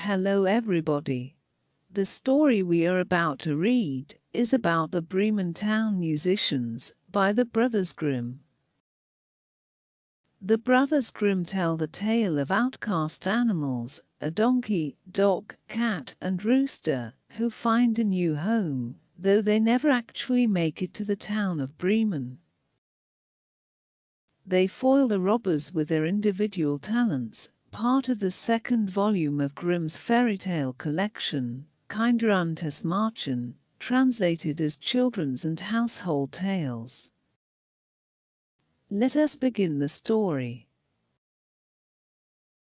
Hello everybody. The story we are about to read is about the Bremen Town Musicians by the Brothers Grimm. The Brothers Grimm tell the tale of outcast animals, a donkey, dog, cat, and rooster, who find a new home, though they never actually make it to the town of Bremen. They foil the robbers with their individual talents, part of the second volume of Grimm's fairytale collection, Hausmärchen, translated as children's and household tales. Let us begin the story.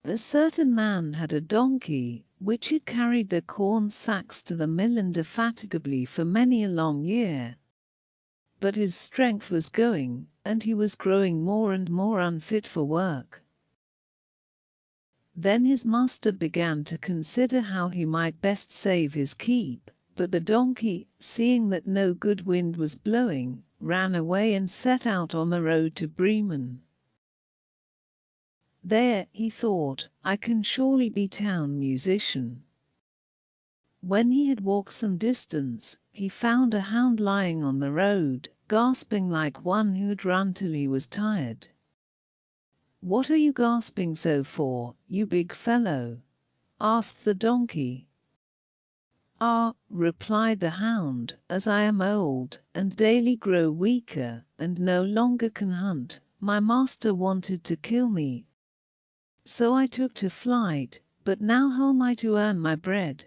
A certain man had a donkey, which had carried the corn sacks to the mill indefatigably for many a long year. But his strength was going, and he was growing more and more unfit for work. Then his master began to consider how he might best save his keep, but the donkey, seeing that no good wind was blowing, ran away and set out on the road to Bremen. There, he thought, I can surely be town musician. When he had walked some distance, he found a hound lying on the road, gasping like one who had run till he was tired. "What are you gasping so for, you big fellow?" asked the donkey. "Ah," replied the hound, "as I am old, and daily grow weaker, and no longer can hunt, my master wanted to kill me. So I took to flight, but now how am I to earn my bread?"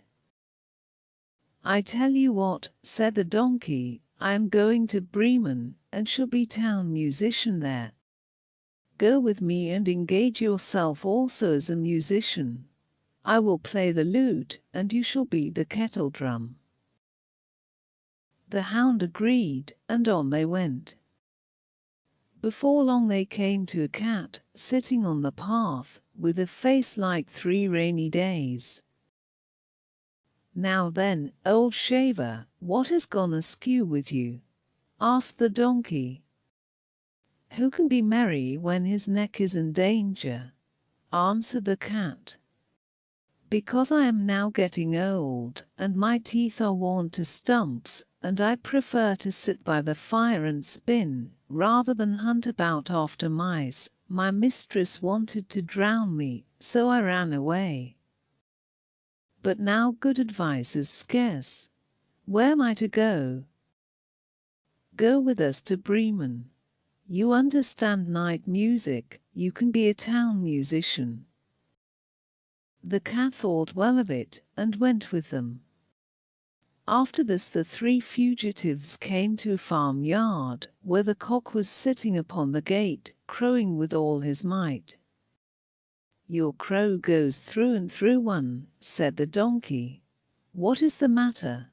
"I tell you what," said the donkey, "I am going to Bremen, and shall be town musician there. Go with me and engage yourself also as a musician. I will play the lute, and you shall be the kettle drum." The hound agreed, and on they went. Before long they came to a cat, sitting on the path, with a face like 3 rainy days. "Now then, old shaver, what has gone askew with you?" asked the donkey. "Who can be merry when his neck is in danger?" answered the cat. "Because I am now getting old, and my teeth are worn to stumps, and I prefer to sit by the fire and spin, rather than hunt about after mice. My mistress wanted to drown me, so I ran away. But now good advice is scarce. Where am I to go?" "Go with us to Bremen. You understand night music, you can be a town musician." The cat thought well of it, and went with them. After this the 3 fugitives came to a farmyard, where the cock was sitting upon the gate, crowing with all his might. "Your crow goes through and through one," said the donkey. "What is the matter?"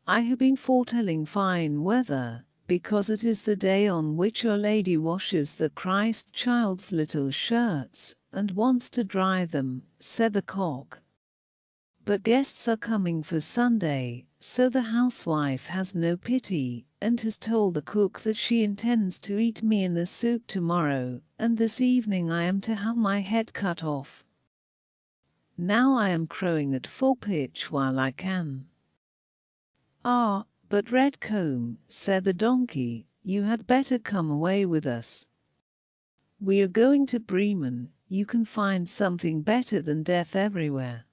"I have been foretelling fine weather, because it is the day on which your lady washes the Christ child's little shirts, and wants to dry them," said the cock. "But guests are coming for Sunday, so the housewife has no pity, and has told the cook that she intends to eat me in the soup tomorrow, and this evening I am to have my head cut off. Now I am crowing at full pitch while I can." "Ah, but Redcomb," said the donkey, "you had better come away with us. We are going to Bremen, you can find something better than death everywhere.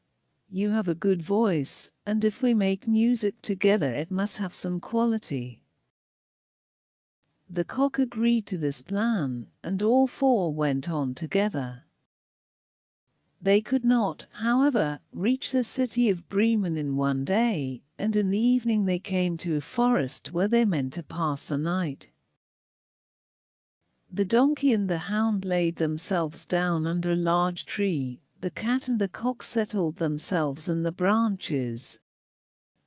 You have a good voice, and if we make music together it must have some quality." The cock agreed to this plan, and all 4 went on together. They could not, however, reach the city of Bremen in one day, and in the evening they came to a forest where they meant to pass the night. The donkey and the hound laid themselves down under a large tree, the cat and the cock settled themselves in the branches.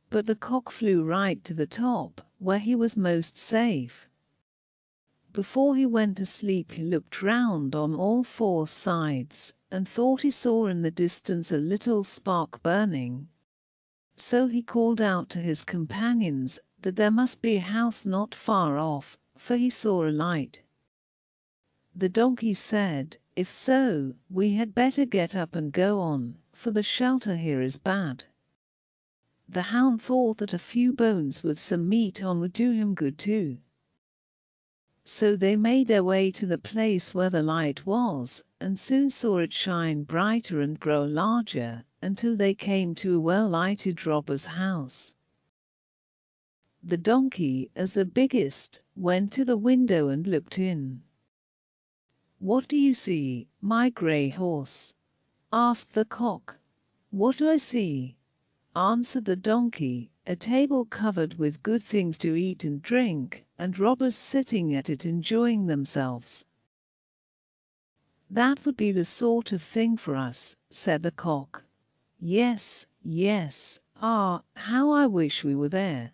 But the cock flew right to the top, where he was most safe. Before he went to sleep he looked round on all 4 sides, and thought he saw in the distance a little spark burning. So he called out to his companions that there must be a house not far off, for he saw a light. The donkey said, "If so, we had better get up and go on, for the shelter here is bad. The hound thought that a few bones with some meat on would do him good too. So they made their way to the place where the light was, and soon saw it shine brighter and grow larger, until they came to a well-lighted robber's house. The donkey, as the biggest, went to the window and looked in. "What do you see, my grey horse?" asked the cock. "What do I see?" answered the donkey. "A table covered with good things to eat and drink, and robbers sitting at it enjoying themselves." "That would be the sort of thing for us," said the cock. "Yes, yes, ah, how I wish we were there,"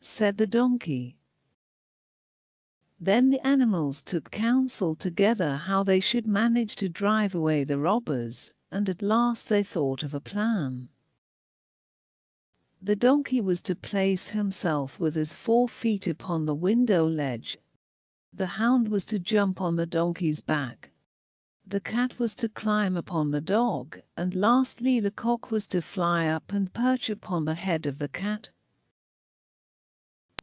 said the donkey. Then the animals took counsel together how they should manage to drive away the robbers, and at last they thought of a plan. The donkey was to place himself with his 4 feet upon the window ledge. The hound was to jump on the donkey's back. The cat was to climb upon the dog, and lastly the cock was to fly up and perch upon the head of the cat.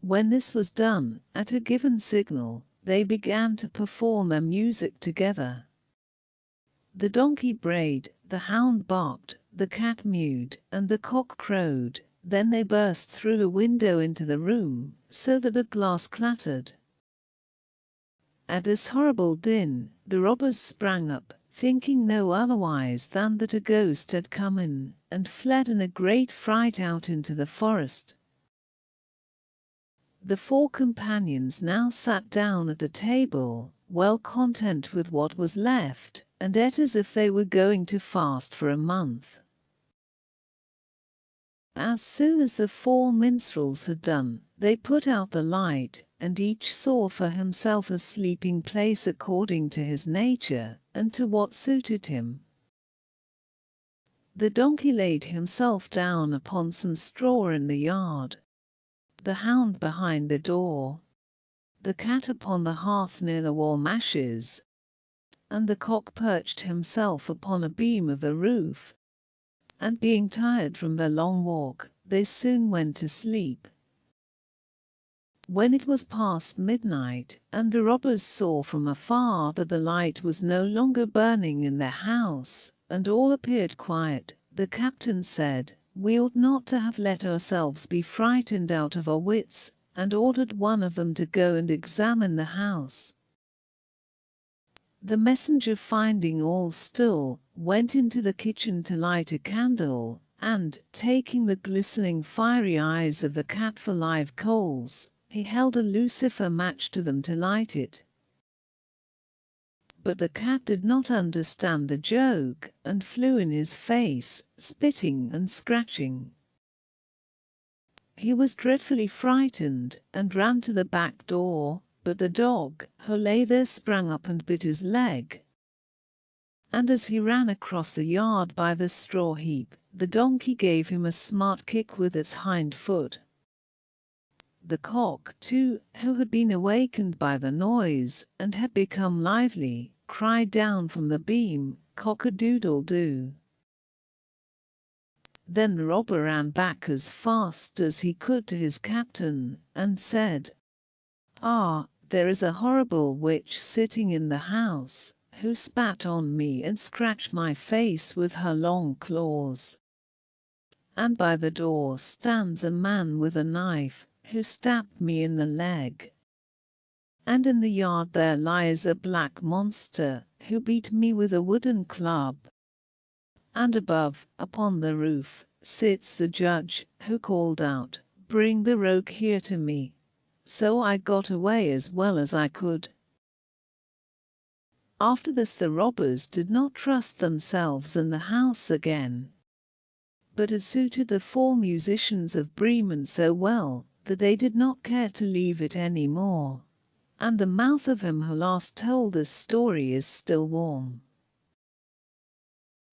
When this was done, at a given signal, they began to perform their music together. The donkey brayed, the hound barked, the cat mewed, and the cock crowed. Then they burst through the window into the room, so that the glass clattered. At this horrible din, the robbers sprang up, thinking no otherwise than that a ghost had come in, and fled in a great fright out into the forest. The 4 companions now sat down at the table, well content with what was left, and ate as if they were going to fast for a month. As soon as the 4 minstrels had done, they put out the light, and each saw for himself a sleeping place according to his nature, and to what suited him. The donkey laid himself down upon some straw in the yard, the hound behind the door, the cat upon the hearth near the warm ashes, and the cock perched himself upon a beam of the roof. And being tired from their long walk, they soon went to sleep. When it was past midnight, and the robbers saw from afar that the light was no longer burning in their house, and all appeared quiet, the captain said, "We ought not to have let ourselves be frightened out of our wits," and ordered one of them to go and examine the house. The messenger, finding all still, went into the kitchen to light a candle, and, taking the glistening fiery eyes of the cat for live coals, he held a lucifer match to them to light it. But the cat did not understand the joke, and flew in his face, spitting and scratching. He was dreadfully frightened, and ran to the back door, but the dog, who lay there, sprang up and bit his leg. And as he ran across the yard by the straw heap, the donkey gave him a smart kick with its hind foot. The cock, too, who had been awakened by the noise, and had become lively, cried down from the beam, "Cock-a-doodle-doo." Then the robber ran back as fast as he could to his captain, and said, "Ah, there is a horrible witch sitting in the house, who spat on me and scratched my face with her long claws. And by the door stands a man with a knife, who stabbed me in the leg. And in the yard there lies a black monster, who beat me with a wooden club. And above, upon the roof, sits the judge, who called out, 'Bring the rogue here to me.' So I got away as well as I could." After this the robbers did not trust themselves in the house again. But it suited the 4 musicians of Bremen so well that they did not care to leave it any more. And the mouth of him who last told this story is still warm.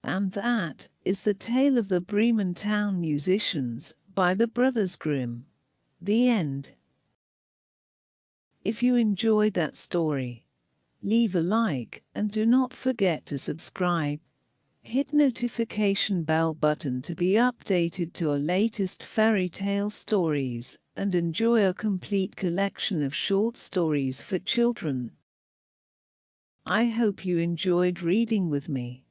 And that is the tale of the Bremen Town Musicians by the Brothers Grimm. The end. If you enjoyed that story, leave a like and do not forget to subscribe. Hit notification bell button to be updated to our latest fairy tale stories, and enjoy a complete collection of short stories for children. I hope you enjoyed reading with me.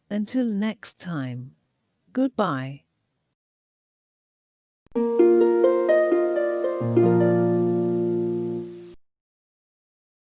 Until next time, goodbye.